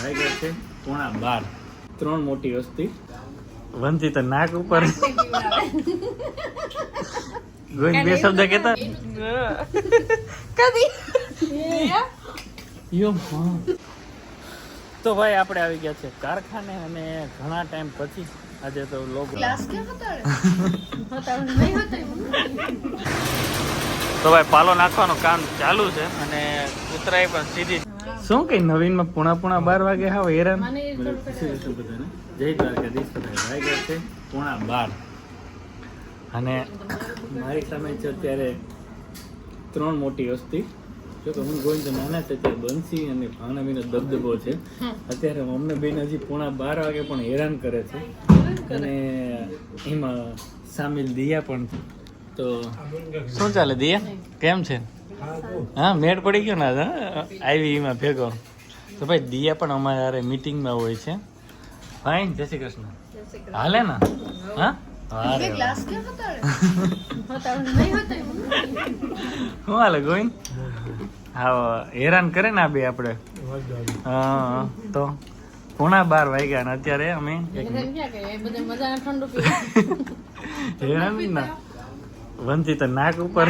વાગ્યા છે 11:30. 3 મોટી વસ્તી વંતી તો નાક ઉપર ગોઈન બે શબ્દ કહેતા કદી યો તો ભાઈ આપણે આવી ગયા છે કારખાને અને ઘણા ટાઈમ પછી આજે તો લોકો ક્લાસ ક્યાં હતા નહીં હતા તો ભાઈ પાલો નાખવાનું કામ ચાલુ છે અને ઉતરાય પણ સીધી શું કઈ નવીનમાં પૂણા 12 વાગે હાવ હેરાન બધાને જય દ્વારકાધીશ બધા વાગ્યા છે 11:30 અને મારી સામે છે અત્યારે 3 મોટી વસ્તી જો કે હું ગોવિંદ નાના છે ત્યારે બંસી અને ભાવનાબેન દબદબો છે અત્યારે અમને બેન હજી 11:30 વાગે પણ હેરાન કરે છે અને એમાં સામેલ દિયા પણ છે તો શું ચાલે દિયા કેમ છે હા મેળ પડી ગયો ને આવી એમાં ભેગો તો ભાઈ દિયા પણ અમારે મીટિંગમાં હોય છે ફાઈન જય શ્રી કૃષ્ણ હાલે ને હા ક્લાસ ક્યાં હતા નહીં હતા શું હાલે ગોવિંદ હા હેરાન કરે ને આ બે આપણે હા તો 11:30 વાગ્યા ને અત્યારે અમે હેરાન ના વંતી તો નાક ઉપર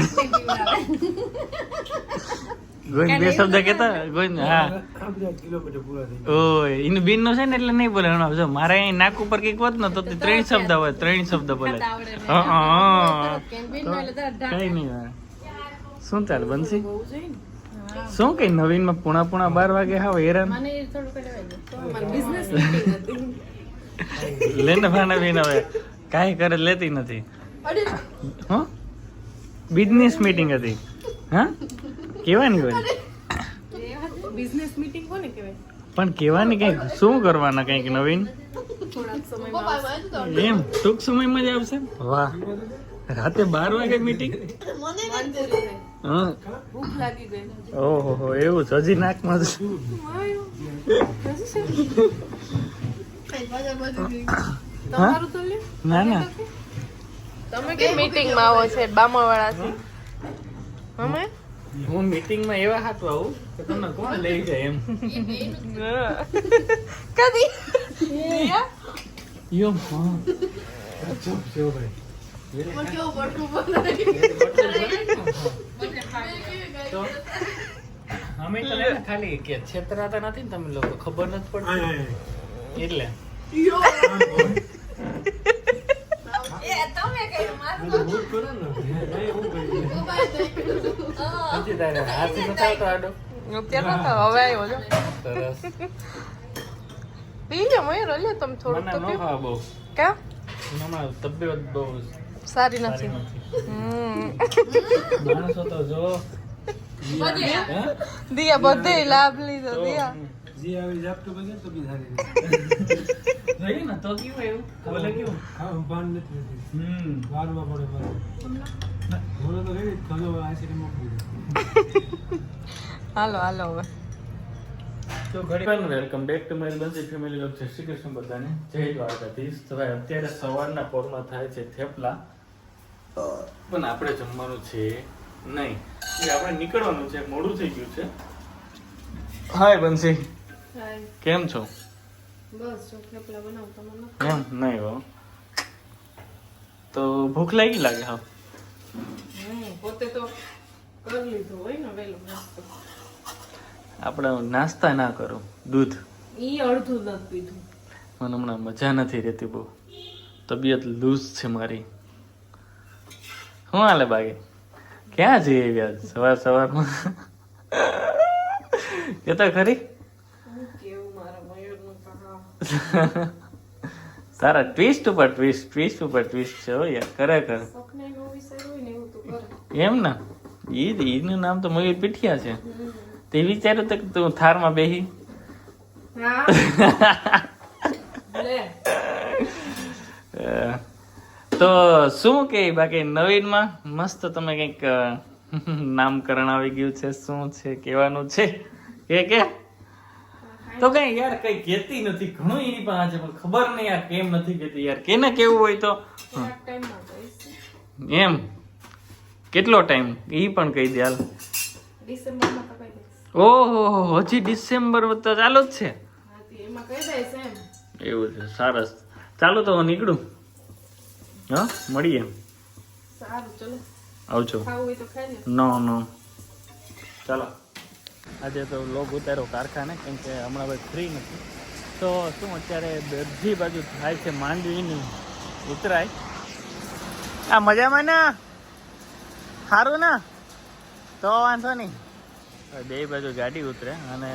ગોઈન બે શબ્દ કહેતા ગોઈન હા ઓય એનું બીન નો છે ને એટલે નહીં બોલે જો મારે અહીં નાક ઉપર કઈક હોત ને તો 3 શબ્દ હોય 3 શબ્દ બોલે કઈ નહીં શું ચાલે બનશી શું કઈ નવીનમાં પૂણા 12 વાગે હાવ હેરાન લેને ભાના બેન હવે કાંઈ કરે લેતી નથી હા બિઝનેસ મીટિંગ હતી હા કેવાની હોય બિઝનેસ મીટિંગ કોને કહેવાય પણ કેવાની કઈક શું કરવાના કઈક નવીન એમ ટૂંક સમયમાં જ આવશે વાહ રાતે 12 વાગે મીટિંગ હા ભૂખ લાગી ગઈ ઓહો એવું છે હજી નાકમાં ના ના તમે કે મીટિંગ માં આવો છે બામાવાળા થી અમે હું મીટિંગમાં એવા હાથું આવું કે તમને કોણ લઈ જાય એમ કદી યો હા ચૂપ છો ભાઈ તો અમે તો ખાલી કે છેતરાતા નથી ને તમે લોકો ખબર નથી પડતી એટલે તબિયત બહુ સારી નથી માણસો તો જો દિયા બધે લાભ લીધો દિયા જી આવી જાપતો બજે તો બી સારી રહી ને તો કેવું એવું બોલે કેવું હા પાન નથી વારમાં પડે પાન બોલો તો રહી કલો આશરે મૂકી હાલો હાલો હવે તો ઘણી welcome back to my Bansi family લોક જય શ્રી કૃષ્ણ બધાને જય દ્વારકાધીશ તો ભાઈ અત્યારે સવારના પોરમાં થાય છે થેપલા પણ આપણે જમવાનું છે નહીં એ આપણે નીકળવાનું છે મોડું થઈ ગયું છે હાય બંસી કેમ છો બસ જો થેપલા બનાવતા મને એમ નહીં હો તો ભૂખ લાગી લાગે હા પોતે તો કરી લીધું હોય ને વેલો નાસ્તો આપણે નાસ્તા ના કરો દૂધ ઈ અડધું નથી પીધું મને હમણાં મજા નથી રહેતી બહુ તબિયત લૂઝ છે મારી શું હાલે બાકી ક્યાં જઈએ વ્યાજ સવાર સવારમાં એ તો ખરી કેવું મારા મયુરનું કહા તારા ટ્વિસ્ટ ઉપર ટ્વિસ્ટ ઉપર ટ્વિસ્ટ છે હો યાર ખરેખર સપને નો વિષય હોય ને એવું તું કરે એમ ને ઈનું નામ તો મયુર પીઠિયા છે તે વિચાર્યું તો કે તું થારમાં બેહી હા લે તો શું કે બાકી નવીનમાં મસ્ત તમે કંઈક નામકરણ આવી ગયું છે શું છે કહેવાનું છે કે તો કઈ યાર કઈ કહેતી નથી ઘણું એની પાસે પણ ખબર નહીં યાર કેમ નથી કહેતી યાર કેને કેવું હોય તો એમ કેટલો ટાઈમ ઈ પણ કહી દે હાલ ડિસેમ્બરમાં તો કહી દઈશ ઓહો હજી ડિસેમ્બર તો ચાલુ જ છે એમાં કહી દઈશ એમ. એવું છે, સરસ. ચાલો તો હું નીકળું. હા, મળીએ. સારું, ચલો. આવજો. ખાવું હોય તો ખાઈ લે. નો ચાલો. આજે તો લોગ ઉતાર્યો કારખાને, કેમ કે હમણાં ભાઈ ફ્રી નથી. તો શું અત્યારે બધી બાજુ થાય છે માંડવીની ઉતરાય. આ મજામાં ને? સારું ને? તો વાંધો નહીં. બે બાજુ ગાડી ઉતરે અને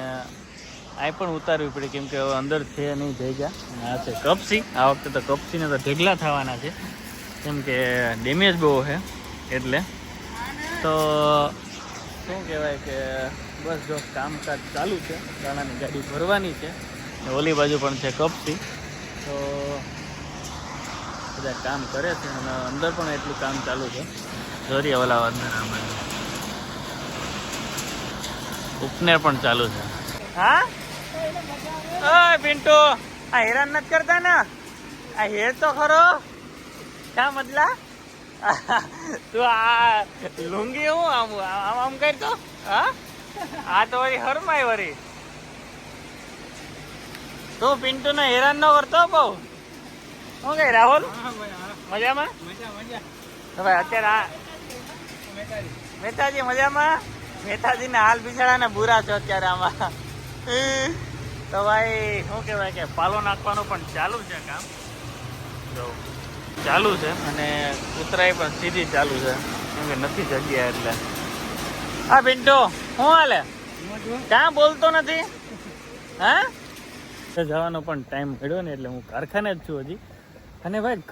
આ પણ ઉતારવી પડે, કેમ કે અંદર છે નહીં જગ્યા. આ છે કપસી. આ વખતે તો કપસીને તો ઢેગલા થવાના છે, કેમ કે ડેમેજ બહુ છે એટલે. તો શું કહેવાય કે બસ જો કામકાજ ચાલુ છે. દાણાની ગાડી ભરવાની છે. ઓલી બાજુ પણ છે કપસી. તો બધા કામ કરે છે અને અંદર પણ એટલું કામ ચાલુ છે. જોરિયા ઓલા અંદર ઉપનેર પણ ચાલુ છે. હા ઓય પિન્ટુ, આ હેરાન નથી કરતા ને? આ હેર તો ખરો. ક્યાં મતલા તું આ લુંગી હું આમ આમ આમ કરતો? હા, આ તો વળી હરમાય વળી. તું પિન્ટુ ને હેરાન ન કરતો બહુ. શું કઈ રાહુલ, મજામાં? ભાઈ અત્યારે આ મહેતાજી મજામાં? મહેતાજી ને હાલ બિચારા ને બુરા છો અત્યારે આમાં. તો ભાઈ શું કહેવાય કે પાલો નાખવાનું પણ ચાલુ છે કામ. જો ચાલુ છે અને ઉતરાઈ પણ સીધી ચાલુ છે, કેમ કે નથી જગ્યા એટલે. હા પિન્ટુ, શું હાલે? ક્યાં બોલતો નથી? હા, જવાનો પણ ટાઈમ મળ્યો ને એટલે હું કારખાને જ છું હજી. અને ભાઈ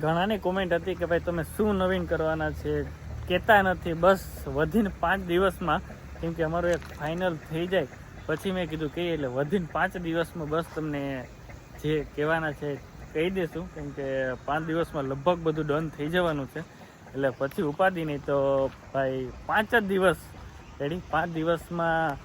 ઘણાની કોમેન્ટ હતી કે ભાઈ તમે શું નવીન કરવાના છે, કહેતા નથી. બસ વધીને 5 દિવસમાં, કેમ કે અમારું એક ફાઇનલ થઈ જાય પછી મેં કીધું કે એટલે વધીને 5 દિવસમાં બસ તમને જે કહેવાના છે કહી દઈશું, કેમ કે 5 દિવસમાં લગભગ બધું ડન થઈ જવાનું છે. એટલે પછી ઉપાધિ નહીં. તો ભાઈ 5 જ દિવસ રેડી. 5 દિવસમાં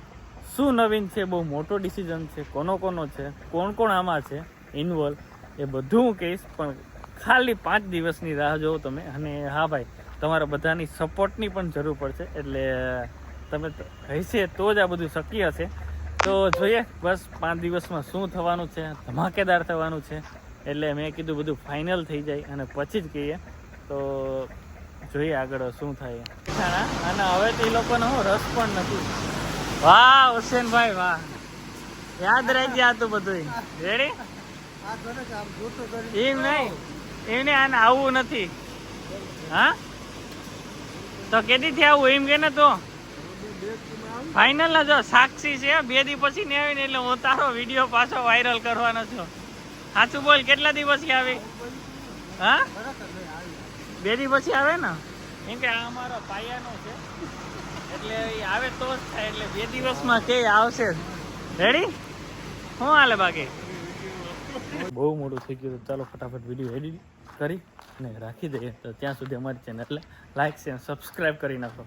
શું નવીન છે, બહુ મોટો ડિસિઝન છે, કોનો છે, કોણ આમાં છે ઇન્વોલ્વ, એ બધું હું કહીશ. પણ ખાલી 5 દિવસની રાહ જોવો તમે. અને હા ભાઈ, તમારા બધાની સપોર્ટની પણ જરૂર પડશે. એટલે તમે હશે તો જ આ બધું શક્ય છે. તો જોઈએ બસ 5 દિવસમાં શું થવાનું છે, ધમાકેદાર થવાનું છે. એટલે મેં કીધું બધું ફાઇનલ થઈ જાય અને પછી જ કહીએ. તો જોઈએ આગળ શું થાય. અને હવે તો એ લોકોનો હું રસ પણ નથી. વાહ હુસેનભાઈ વાહ, યાદ રહી ગયા તું બધું. રેડી? એમ નહીં આને આવવું નથી. હા, તો કેદીથી આવું એમ કે ને? તો ફાઇનલ ના જો સાક્ષી છે. 2 દી પછી નહીં આવી ને એટલે હું તારો વિડીયો પાછો વાયરલ કરવાનો છું. સાચું બોલ, કેટલા દી પછી આવી? હા, 2 દી પછી આવે ને? કેમ કે આ અમારો પાયાનો છે એટલે એ આવે તો જ થાય. એટલે 2 દિવસમાં કે આવશે. રેડી? શું હાલે બાકી? બહુ મોડું થઈ ગયું. ચાલો ફટાફટ વિડીયો એડિટ કરી અને રાખી દઈએ. તો ત્યાં સુધી અમારી ચેનલ લાઈક છે, સબસ્ક્રાઈબ કરી નાખો.